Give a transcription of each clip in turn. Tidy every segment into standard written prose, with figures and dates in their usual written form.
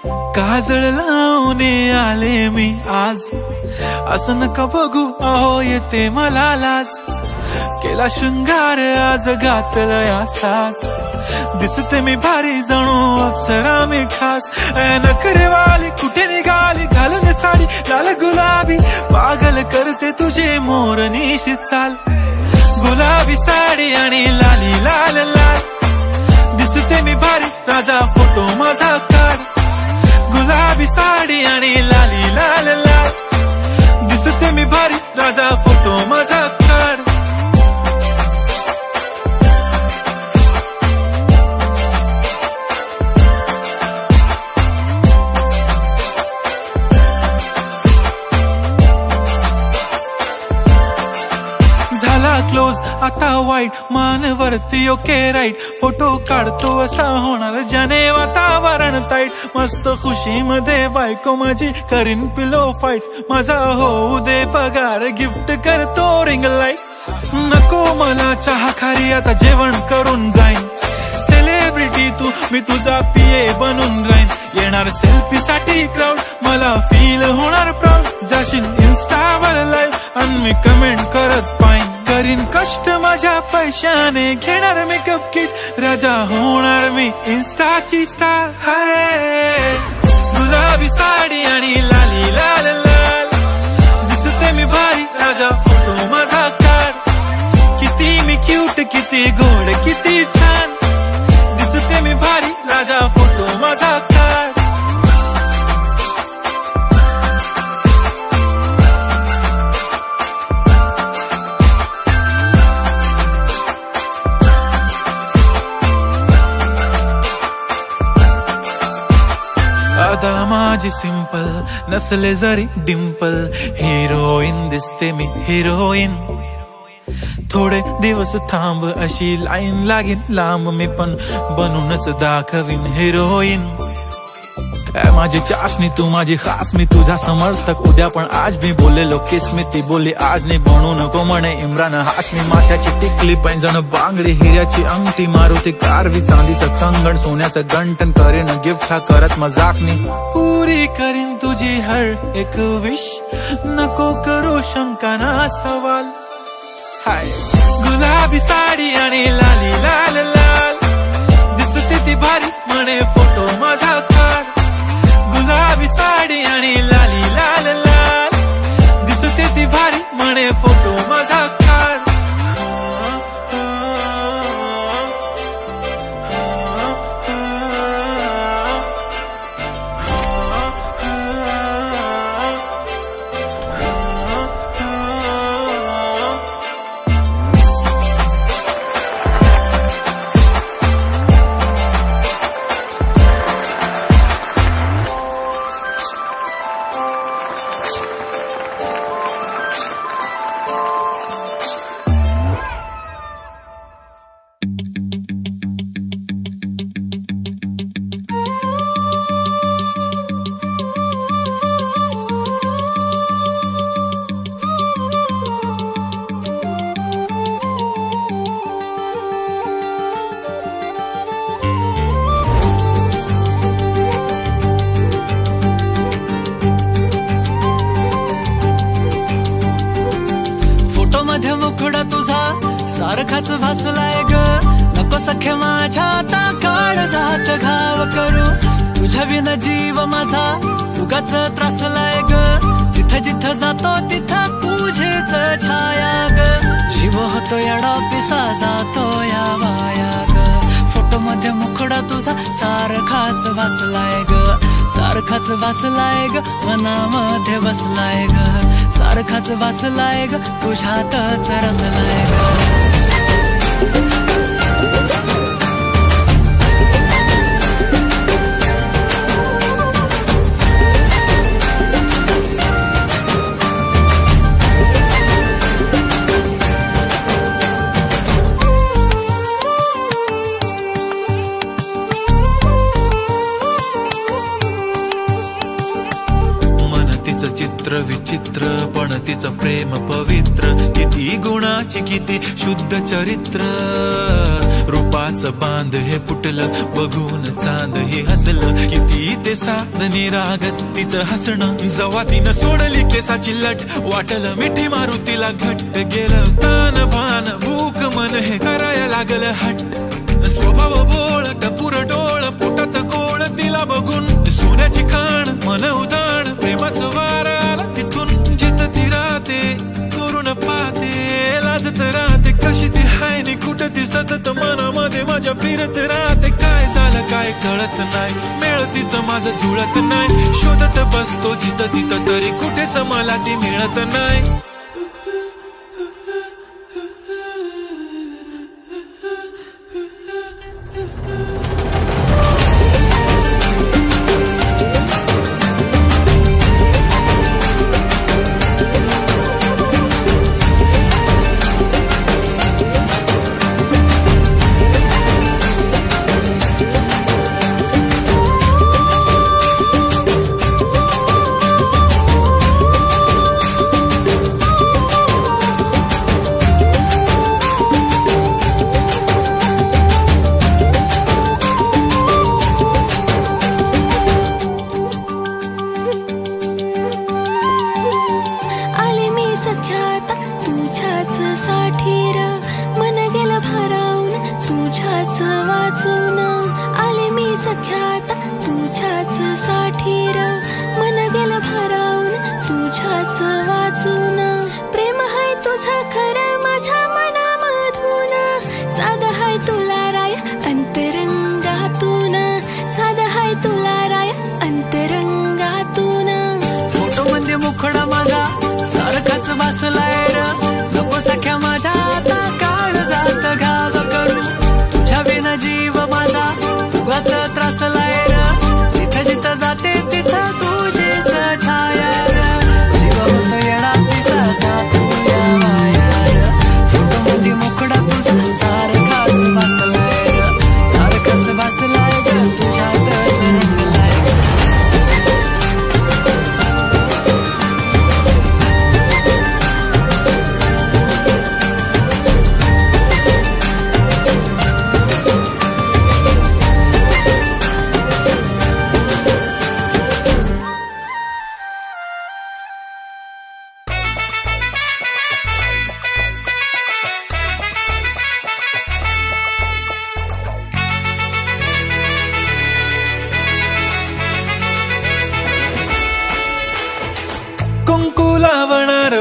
काजळ लावून आले मी आज, असं नका बघू अहो येते मला लाज। केला शृंगार आज घातला साज, दिसते मी भारी जणू अप्सरा मी खास। नखरेवाली कुठे निघाली घालून साडी लाल गुलाबी, पागल करते तुझे मोरनीशी चाल। गुलाबी साडी आणि लाली लाल लाल, दिसते मी भारी राजा फोटो माझा काढ। गुलाबी साडी आणि लाली लाल लाल, दिसते मी भारी राजा फोटो माझा काढ। क्लोज आता वाईट मानवरती ओके राईट, फोटो काढतो असा होणार ज्याने वातावरण ताईट। मस्त खुशी मध्ये बायको माझी करीन पिलो फाईट, माझा होऊ दे पगार गिफ्ट करतो रिंग लाईट। नको मला चहा खारी आता जेवण करून जाईन, सेलिब्रिटी तू मी तुझा पीए बनून राहीन। येणार सेल्फी साठी क्राऊड मला फील होणार प्राऊड, जाशील इन्स्टावर लाईव्ह आणि मी कमेंट करत पाईन। करीन कष्ट माझ्या पैशाने घेणार मेकअप किट, राजा होणार मी इन्स्टाची स्टार। हाय गुलाबी साडी आणि लाली लाल लाल, दिसते मी भारी राजा फोटो माझा काढ। किती मी क्यूट किती गोड किती छान, दिसते मी भारी राजा फोटो माझा काढ। अदा माझी सिंपल नसले जरी डिंपल, हिरोईन दिसते मी हिरोईन। थोडे दिवस थांब अशी लाईन लागेल लांब, मी पण बनूनच दाखवीन हिरोईन। माझी चाशनी तू माझी खास, मी तुझा समर्थक उद्या पण आज मी बोलेलो किस मी, ती बोलली आज नाही बनू नको म्हणे इम्रान हाशमी। माथ्याची टिकली पैंजण बांगडी हिऱ्याची अंगठी, मारुती कारवी चांदीचं कंगण सोन्याचं गंटन, करीन गिफ्ट हा करत मजाकनी। पुरी करीन तुझी हर एक विश, नको करू शंका ना सवाल। हाय गुलाबी साडी आणि लाली लाल लाल, दिसते ती भारी म्हणे फोटो माझा काढ। गुलाबी साडी आणि लाली लाल लाल, दिसते ती भारी म्हणे फोटो माझा काढ। मुखडा तुझा सारखाच भासलाय ग, नको सख्या माझ्या आता काळ जात घाव करू। तुझ्या विन जीव माझा उगाच त्रासलाय ग, जिथं जिथं जातो तिथं तुझेच छाया ग। जीव होतो येडा पिसा जातो या माया ग, फोटो मध्ये मुखडा तुझा सारखाच भासलाय ग, सारखाच भासलाय ग मनामध्ये बसलाय ग, सारखाच वासलाय ग तुझ्यातच रंगलाय ग। चित्र विचित्र पण तिचं प्रेम पवित्र, किती गुणाची किती शुद्ध चरित्र। रूपाचं बांध हे फुटलं, बघून चांद हे हसलं. किती ते साधनी रागस तिचं हसणं, जवा तिनं सोडली केसाची लट, वाटलं मिठी मारू तिला घट्ट. गेलं तान भान भूक मन हे करायला लागलं हट्ट. स्वभाव बोळ टपूर डोळ पोटात गोळ, तिला बघून सोन्याची खाण मन उदाण. प्रेमाचं वार आला तिथून, जिथं ती राहते चोरून पाहते, लाजत राहते. कशी ती हाय नि कुठं ती सतत मनामध्ये माझ्या फिरत राहते. काय झालं काय कळत नाही, मेळ तिचं माझं जुळत नाही. शोधत बसतो जिथं तिथं तरी कुठेच मला ती मिळत नाही.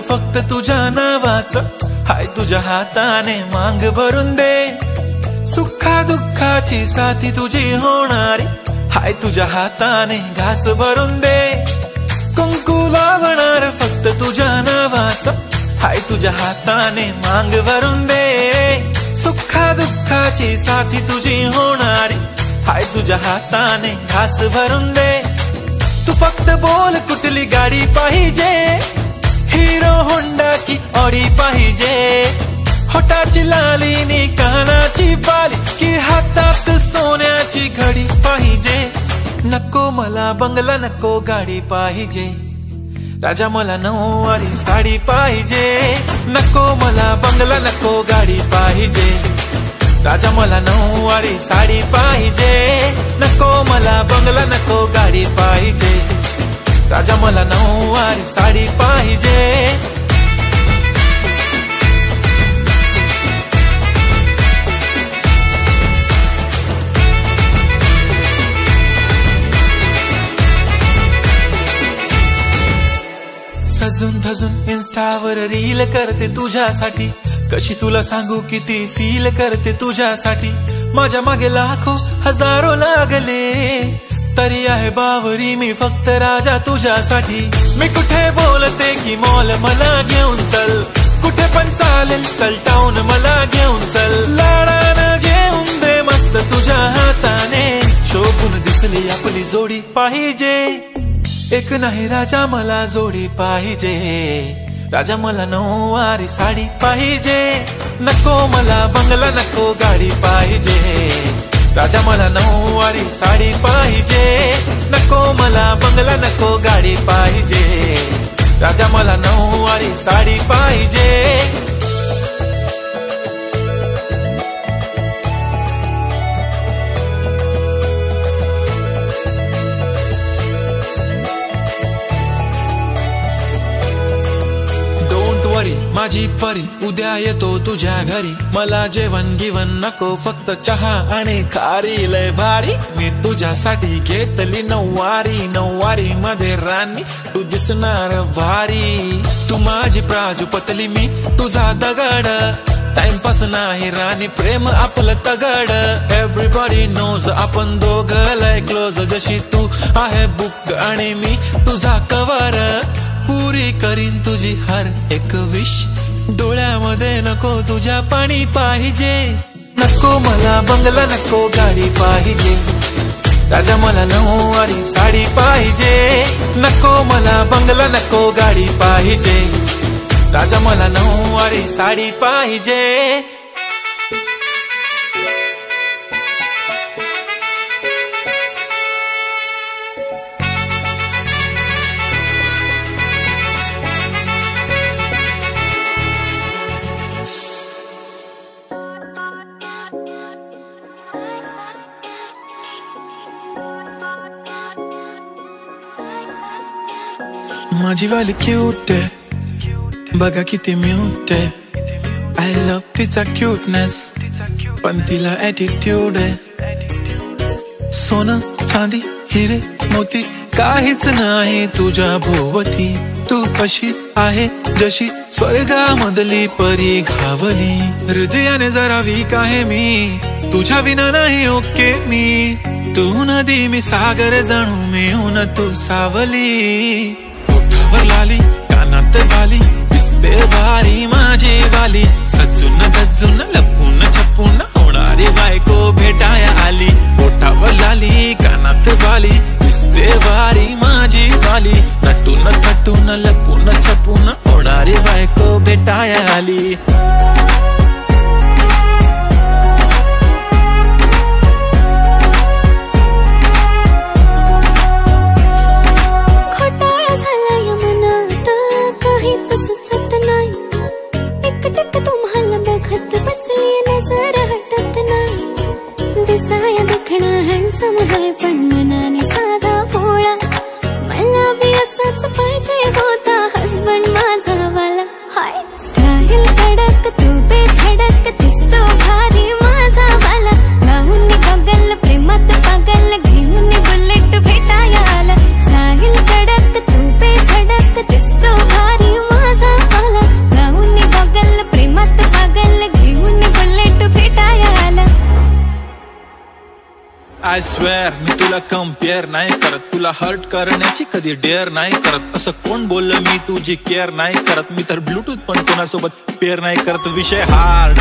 फक्त तुझ्या नावाचं हाय, तुझ्या हाताने मांग भरून दे. सुखा दुःखाची साथी तुझी होणारी हाय, तुझ्या हाताने घास भरून दे. कुंकू लावणार फक्त तुझ्या नावाचं हाय, तुझ्या हाताने मांग भरून दे. सुखा दुःखाची साथी तुझी होणारी हाय, तुझ्या हाताने घास भरून दे. तू फक्त बोल कुठली गाडी पाहिजे, हिरो होंडा की ऑडी पाहिजे. होटाची लाली नी कानाची बाली की हातात सोन्याची घडी पाहिजे. नको मला बंगला नको गाडी पाहिजे, राजा मला नऊवारी साडी पाहिजे. नको मला बंगला नको गाडी पाहिजे, राजा मला नऊवारी साडी पाहिजे. नको मला बंगला नको गाडी पाहिजे, राजा मला नऊवारी साडी पाहिजे. सजून धजून इन्स्टावर रील करते तुझ्यासाठी, कशी तुला सांगू किती फील करते तुझ्यासाठी. माझ्या मागे लाखो हजारो लागले, तरी आहे बावरी मी फक्त राजा तुझ्यासाठी. मी कुठे बोलते की मॉल मला घेऊन चल, कुठे पण चालेल चल टाऊन मला घेऊन चल. लाडानं घेऊन दे मस्त तुझ्या हाताने, शोभून दिसली आपली जोडी पाहिजे. एक नाही राजा मला जोडी पाहिजे, राजा मला नऊवारी साडी पाहिजे. नको मला बंगला नको गाडी पाहिजे, राजा मला नऊवारी साडी पाहिजे. नको मला बंगला नको गाडी पाहिजे, राजा मला नऊवारी साडी पाहिजे. माझी परी उद्या येतो तुझ्या घरी, मला जेवण गिवण नको फक्त चहा आणि खारी. लय भारी मी तुझ्यासाठी घेतली नऊवारी, नऊवारी मध्ये राणी तू दिसणार भारी. तू माझी प्राजूपतली मी तुझा दगड, टाइमपास नाही राणी प्रेम आपलं तगड. एव्हरीबॉडी नोज आपण दोघं लय क्लोज, जशी तू आहे बुक आणि मी तुझा कवर. पुरी करीन तुझी हर एक विश, डोळ्यामध्ये नको तुझ्या पाणी पाहिजे. नको मला बंगला नको गाडी पाहिजे, राजा मला नऊवारी साडी पाहिजे. नको मला बंगला नको गाडी पाहिजे, राजा मला नऊवारी साडी पाहिजे. माझी वाली क्यूट आहे बघा किती म्यूट आहे. आय लव्ह तिचा क्यूटनेस पण तिला ॲटिट्यूड आहे. सोनं चांदी हिरे मोती काहीच नाही तुझ्या भोवती, तू अशी आहे जशी स्वर्गामधली परी घावली. हृदयाने जरा वीक आहे मी, तुझ्या विना नाही ओके मी. तू नदी मी सागर जणू मिळून तू सावली. ओठावर लाली कानात बाली दिसते भारी माझी वाली, सजून गजून लपून छपून होणारी बायको भेटाया आली. ओठावर लाली कानात बाली दिसते भारी माझी वाली, नटून थटून लपून छपून होणारी बायको भेटाया आली. तुम्हाला बघत बसली नजर हटत नाही. दिसाया देखणा हँडसम आहे पण मनाने साधा भोळा. मला बी असाच पाहिजे होता हसबंड माझा वाला. हाय स्टाईल कडक तू बेधडक दिसतो भारी माझा वाला. लावून गगल प्रेमात पागल घेऊन बुलेट भेटाया आला. स्टाईल कडक तू बेधडक दिसतो भारी माझा वाला. लावून गगल प्रेमात पागल घेऊन बुलेट भेटाया आला. आय स्वेअर मी तुला कम्पेअर नाही करत, तुला हर्ट करण्याची कधी डेअर नाही करत. असं कोण बोललं मी तुझी केअर नाही करत, मी तर ब्लूटूथ पण कोणासोबत पेअर नाही करत. विषय हार्ड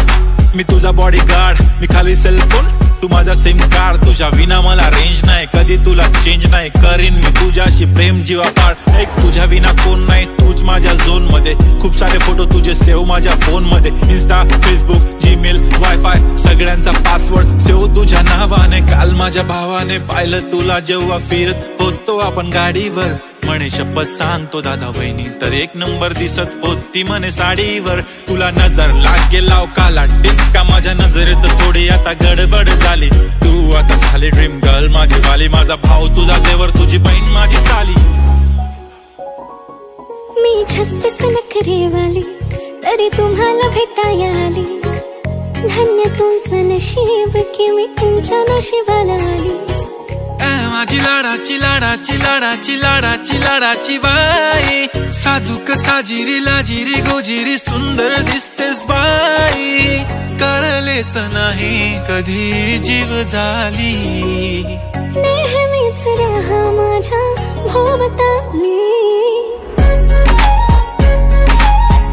मी तुझा बॉडी गार्ड, मी खाली सेलफोन तू माझा सिम कार्ड. तुझ्या विना मला रेंज नाही, कधी तुला चेंज नाही करीन मी तुझ्याशी प्रेम जीवापाड. एक तुझ्या विना कोण नाही, तूच माझ्या झोन मध्ये. खूप सारे फोटो तुझे सेव्ह माझ्या फोन मध्ये, इन्स्टा फेसबुक जीमेल वायफाय सगळ्यांचा पासवर्ड सेव्ह तुझ्या नावाने. काल माझ्या भावाने पाहिलं तुला जेव्हा फिरत होतो आपण गाडीवर, म्हणे शपथ सांगतो दादा वहिनी तर एक नंबर दिसत होती म्हणे साडीवर. तुला नजर लागे लाव काला टिक्का, माझ्या नजरेत थोडी आता गडबड झाली. तू आता झाली ड्रीम गर्ल माझी वाली, माझा भाऊ तुझा देवर तुझी बहीण माझी साली. मी 36 नखरे वाली तरी तुम्हाला भेटाया आली. धन्य तुमचं नशीब की मी तुमच्या नशिबाला आली. माझी लाडाची लाडाची लाडाची लाडाची लाडाची बाई, साजूक साजिरी लाजिरी गोजिरी सुंदर दिसतेस बाई. कळलेच नाही कधी जीव झाली, नेहमीच राहा माझ्या भोवताली.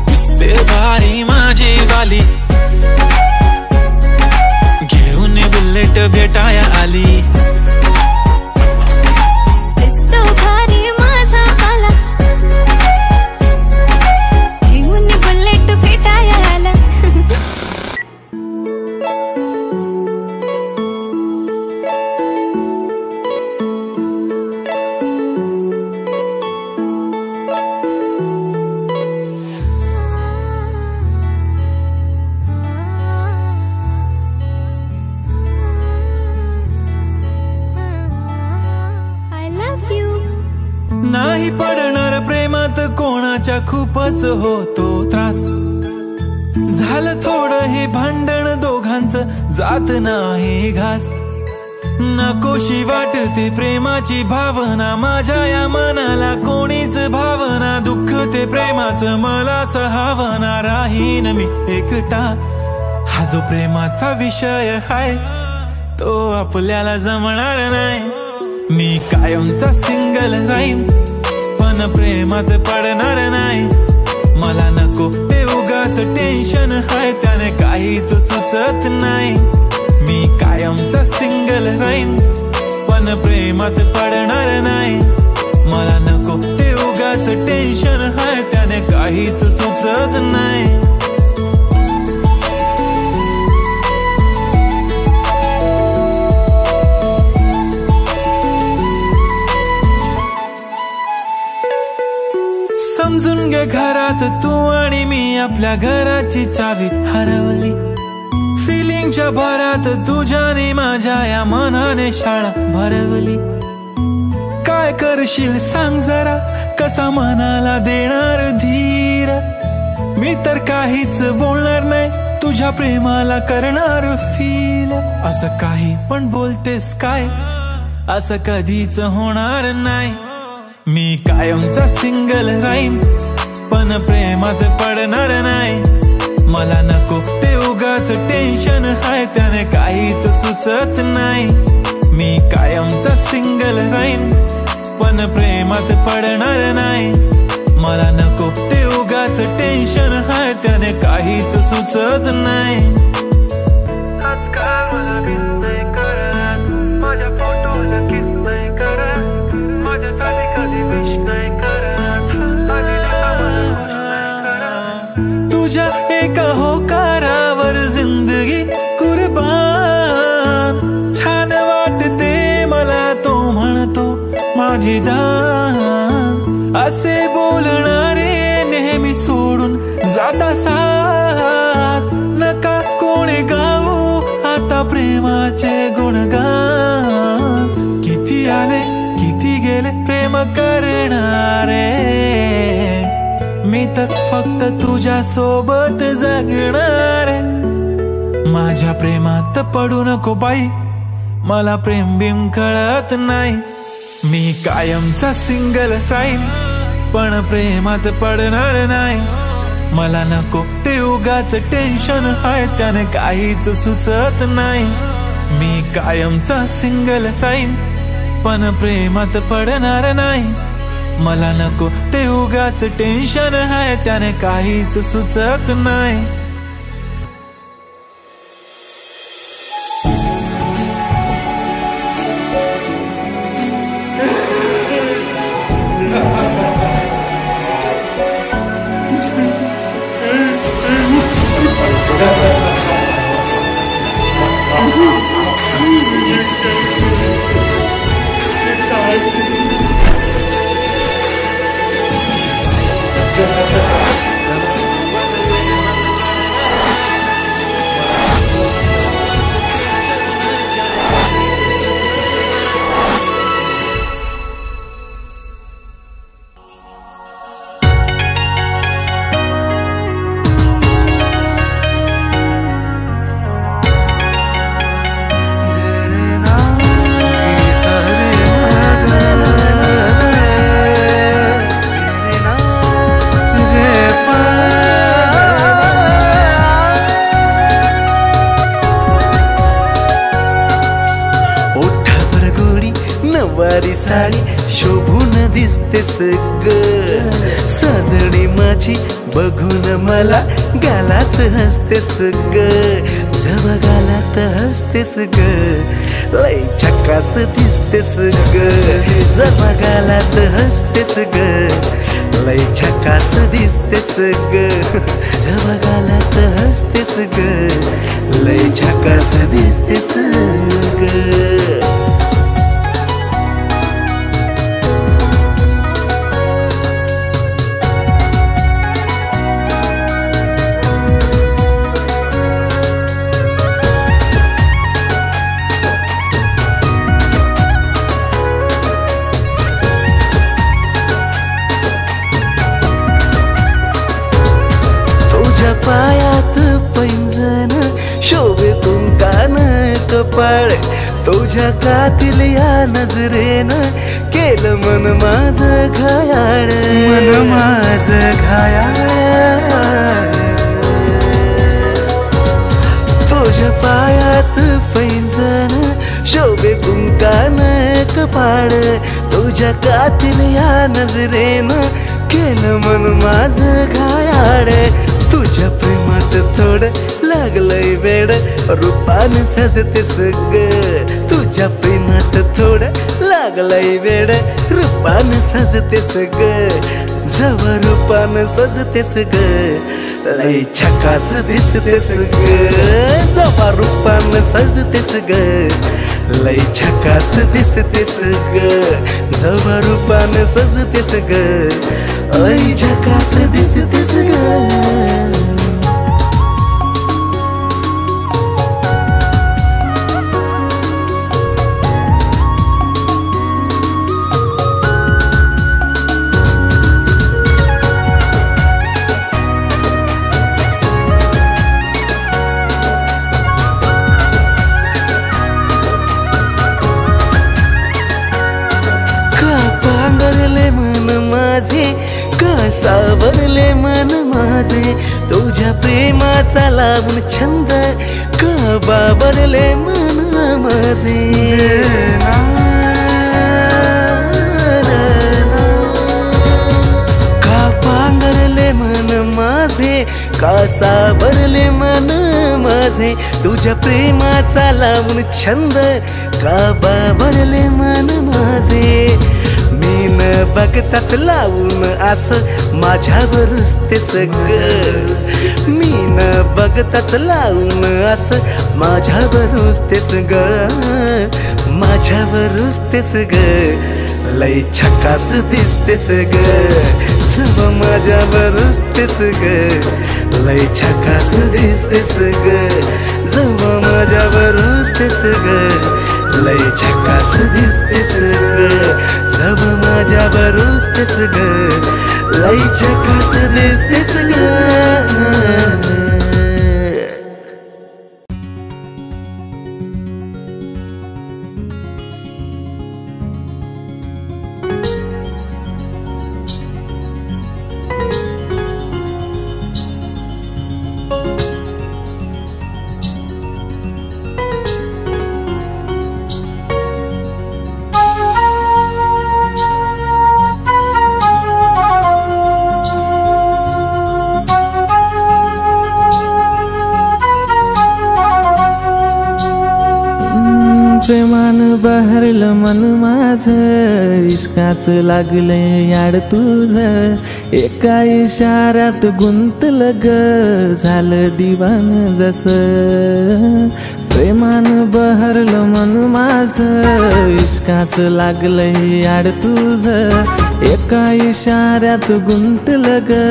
दिसते भारी माझी वाली, घेऊन बुलेट भेटाया आली. नाही पडणार प्रेमात कोणाच्या खूपच होतो त्रास. झालं थोडं हे भांडण दोघांचं जात नाही घास नकोशी वाटते प्रेमाची भावना माझ्या या मनाला कोणीच भावना दुःख ते प्रेमाचं मला सहावना राहीन मी एकटा हा जो प्रेमाचा विषय हाय तो आपल्याला जमणार नाही मी कायमचा सिंगल राहीन पण प्रेमात पडणार नाही मला नको ते उगाच टेन्शन हाय त्याने काहीच सुचत नाही मी कायमचा सिंगल राहीन पण प्रेमात पडणार नाही मला नको ते उगाच टेन्शन हाय त्याने काहीच सुचत नाही समजून घे घरात तू आणि मी आपल्या घराची चावी हरवली फिलिंगच्या भरात तुझ्याने माझ्या या मनाने शाळा भरवली काय करशील सांग जरा कसा मनाला देणार धीर मी तर काहीच बोलणार नाही तुझ्या प्रेमाला करणार फील असं काही पण बोलतेस काय असं कधीच होणार नाही मी कायमचा सिंगल राहीन पण प्रेमात पडणार नाही मला नको ते उगाच टेन्शन हाय त्याने काहीच सुचत नाही मी कायमचा सिंगल राहीन पण प्रेमात पडणार नाही मला नको ते उगाच टेन्शन हाय त्याने काहीच सुचत नाही आजकाल मला किस नाही करत माझ्या फोटोला किस नाही करत माझ्यासाठी कधी विश नाही करत तुझ्या एका होकारावर जिंदगी कुर्बान छान वाटते मला तो म्हणतो माझी जान असे बोलणारे नेहमी सोडून जाता साथ नका कोणी गाऊ आता प्रेमाचे गुणगान किती आले किती गेले प्रेम करणारे मी तर फक्त तुझ्या सोबत जगणार माझ्या प्रेमात पडू नको बाई मला प्रेम बिम कळत नाही मी कायमचा सिंगल राहीन पण प्रेमात पडणार नाही मला नको ते उगाच टेन्शन हाय त्याने काहीच सुचत नाही मी कायमचा सिंगल राहीन पण प्रेमात पडणार नाही मला नको ते उगाच टेन्शन हाय त्याने काहीच सुचत नाही साडी शोभून दिसतेस ग सजणी माझी बघून मला गालात हसतेस ग जवा गालात हसतेस ग लय झकास दिसतेस ग जवा गालात हसतेस ग लय झकास दिसतेस ग जवा गालात हसतेस ग लय झकास दिसतेस ग पायात कपाळ तुझ्या कातील या नजरेनं केलं मन माझं घायाळ मन माझं घायाळ तुझ्या पायात पैंजण शोभे कुंकान कपाळ तुझ्या कातील या नजरेनं केलं मन माझं घायाळ तुझ्या प्रेमाचं थोडं लागलंय वेड रूपान सजते सगळं तुझ्या प्रेमाचं थोडं लागलंय वेड रूपान सजते सगळं जवा रूपान सजते सगळं लय झकास दिसते सगळं जवा रूपान सजते सगळं लय झकास दिसते सगळं जवा रूपान सजते सगळं लय झकास दिसते सगळं सावरले मन माझे तुझ्या प्रेमाचा लावून छंद का बाबरले मन माझे का पांघरले मन माझे का सावरले मन माझे तुझ्या प्रेमाचा लावून छंद का बाबरले मन माझे न बघताच लावून असं माझ्यावरच ते सगळं मी न बघताच लावून असं माझ्यावरच ते सगळं माझ्यावरच ते सगळं लय झकास दिसते सगळं जव माझ्यावरच ते सगळं लय झकास दिसते सगळं जव माझ्यावरच ते सगळं लय झकास दिसते सगळं जव माझ्यावरच ते सगळं लय झकास दिसते सगळं प्रेमान बहरलं मन माझं इश्काचं लागलंय याड तुझं एका इशाऱ्यात गुंतलं ग झालं दिवान जसं प्रेमान बहरलं मन माझं इश्काचं लागलंय याड तुझं एका इशाऱ्यात गुंतलं ग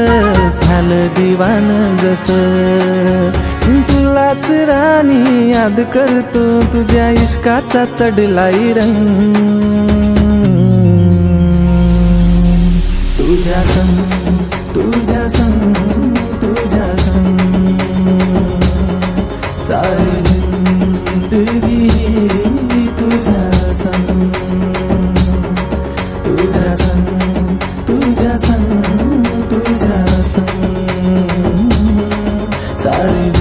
झालं दिवान जसं तुलाच राणी याद करतो तुझ्या इश्काचा चढलाय रंग तुझ्या संग तुझ्या संग तुझ्या संग सारी जिंदगी तुझ्या संग तुझ्या संग तुझ्या संग तुझ्या संग सारी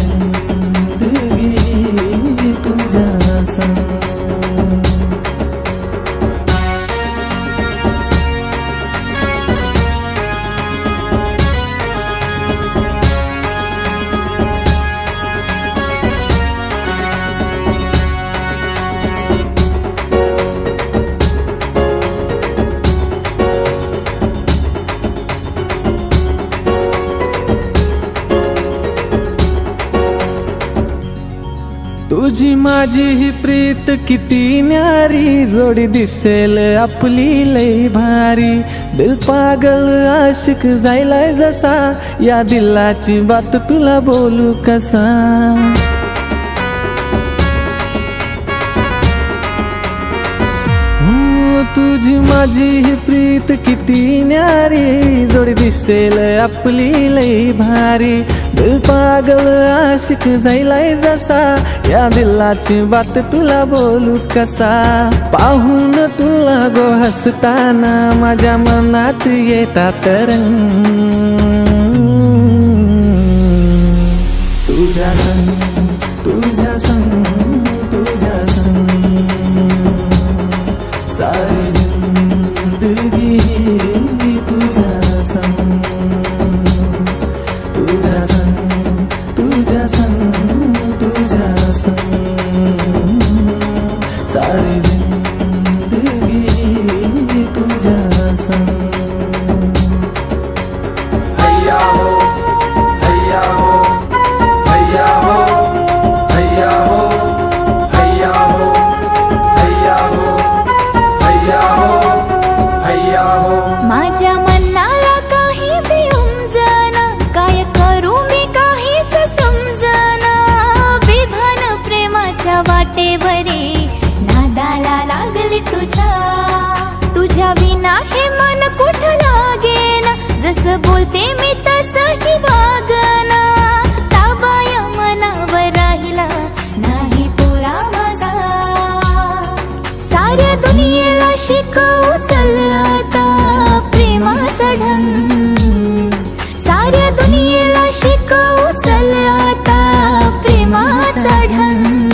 तुझी माझी ही प्रीत किती न्यारी जोडी दिसेल आपली लई भारी दिल पागल आशिक जायलाय जसा या दिलाची बात तुला बोलू कसा तुझी माझी ही प्रीत किती न्यारी, जोडी दिसेल आपली लई भारी. दिल पागल आशिक जाईलाय जसा, या दिलाची बात तुला बोलू कसा. पाहून तुला गो हसताना माझ्या मनात येतात रंग. तुझ्या संग तुझ्या संग तुझ्या संग सारी जिंदगी तुझ्या संग. तुझ्या संग तुझ्या संग तुझ्या संग सारी जिंदगी तुझ्या संग. हैया हो हैया हो हैया हो हैया हो हैया हो हैया हो हैया हो हैया हो. माझ्या मनाला काही बी उमजना, काय करू मी काहीच समजना. विधान प्रेमाच्या वाटेवरी नादाला लागली तुझ्या. तुझ्या विना हे मन कुठं लागेना, जसं बोलते मी तसंही वागना. ताबाया मनावर राहिला नाही पोरा माझा. साऱ्या दुनियेला शिकवू चल आता प्रेमाचा ढंग. साऱ्या दुनियेला शिकवू चल आता प्रेमाचा ढंग.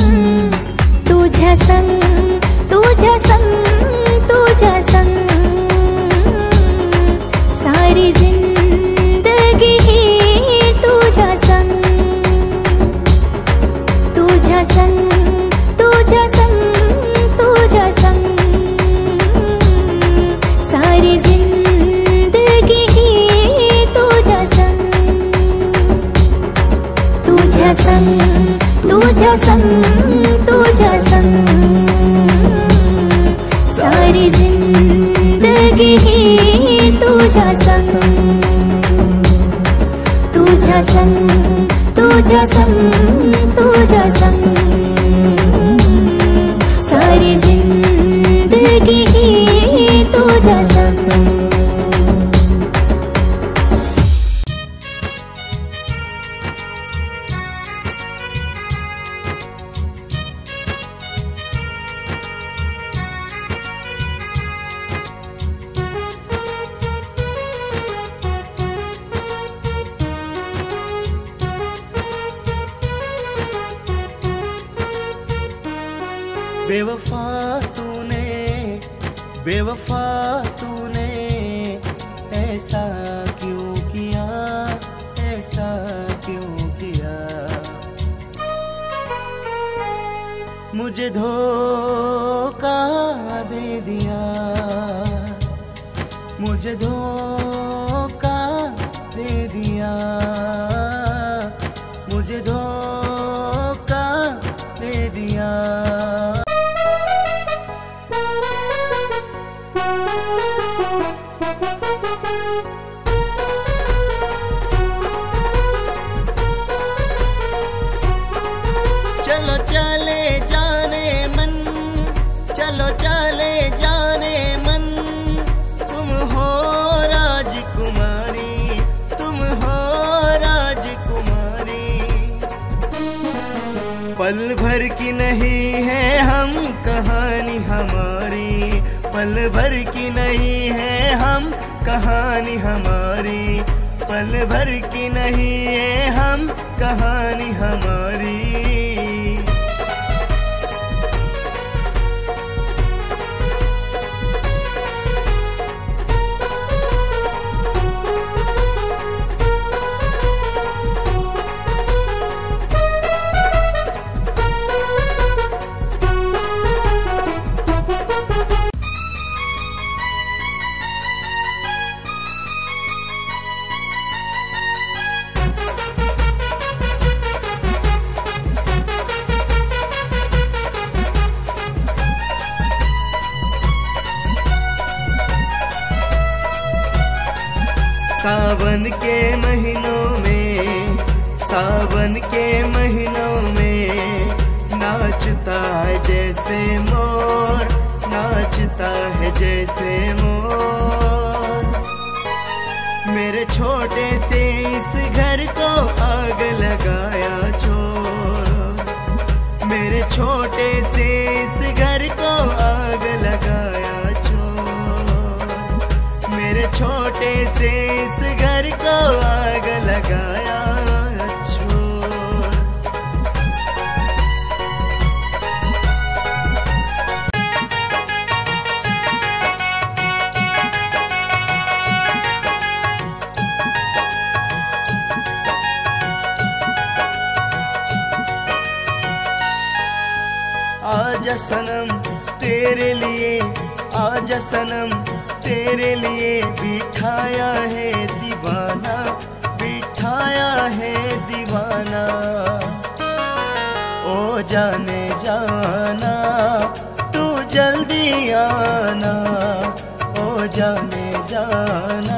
तुझ्या संग तुझ्या संग तुझ्या संग सारी जिंदगी ही तुझ्या संग. तुझ्या संग तुझ्या संग तुझ्या संग सारी जिंदगी ही तुझ्या संग. तुझ्या संग तुझ्या संग तुझ्या संग सारी जिंदगी ही तुझ्या संग. तुझ्या संग तुझ्या संग तुझ्या संग सारी जिंदगी ही तुझ्या संग. बेवफा तूने ऐसा क्यों किया, ऐसा क्यों किया. मुझे धोखा दे दिया, मुझे धोखा दे दिया, मुझे धोखा दे दिया. चलो चले जाने मन, चलो चले जाने मन. तुम हो राजकुमारी, तुम हो राजकुमारी. पल भर की नहीं है हम कहानी हमारी, पल भर की नहीं है हम कहानी हमारी, पल भर की नहीं है हम कहानी हमारी. सावन के महीनों में, सावन के महीनों में नाचता है जैसे मोर, नाचता है जैसे मोर। मेरे छोटे से इस घर को आग लगाया चोर। मेरे छोटे से इस घर को आग लगाया चोर। मेरे छोटे से इस घर को आग लगाया चोर। आजा सनम तेरे लिए, आजा सनम तेरे लिए बिठाया है दीवाना, बिठाया है दीवाना। ओ जाने जाना तू जल्दी आना, ओ जाने जाना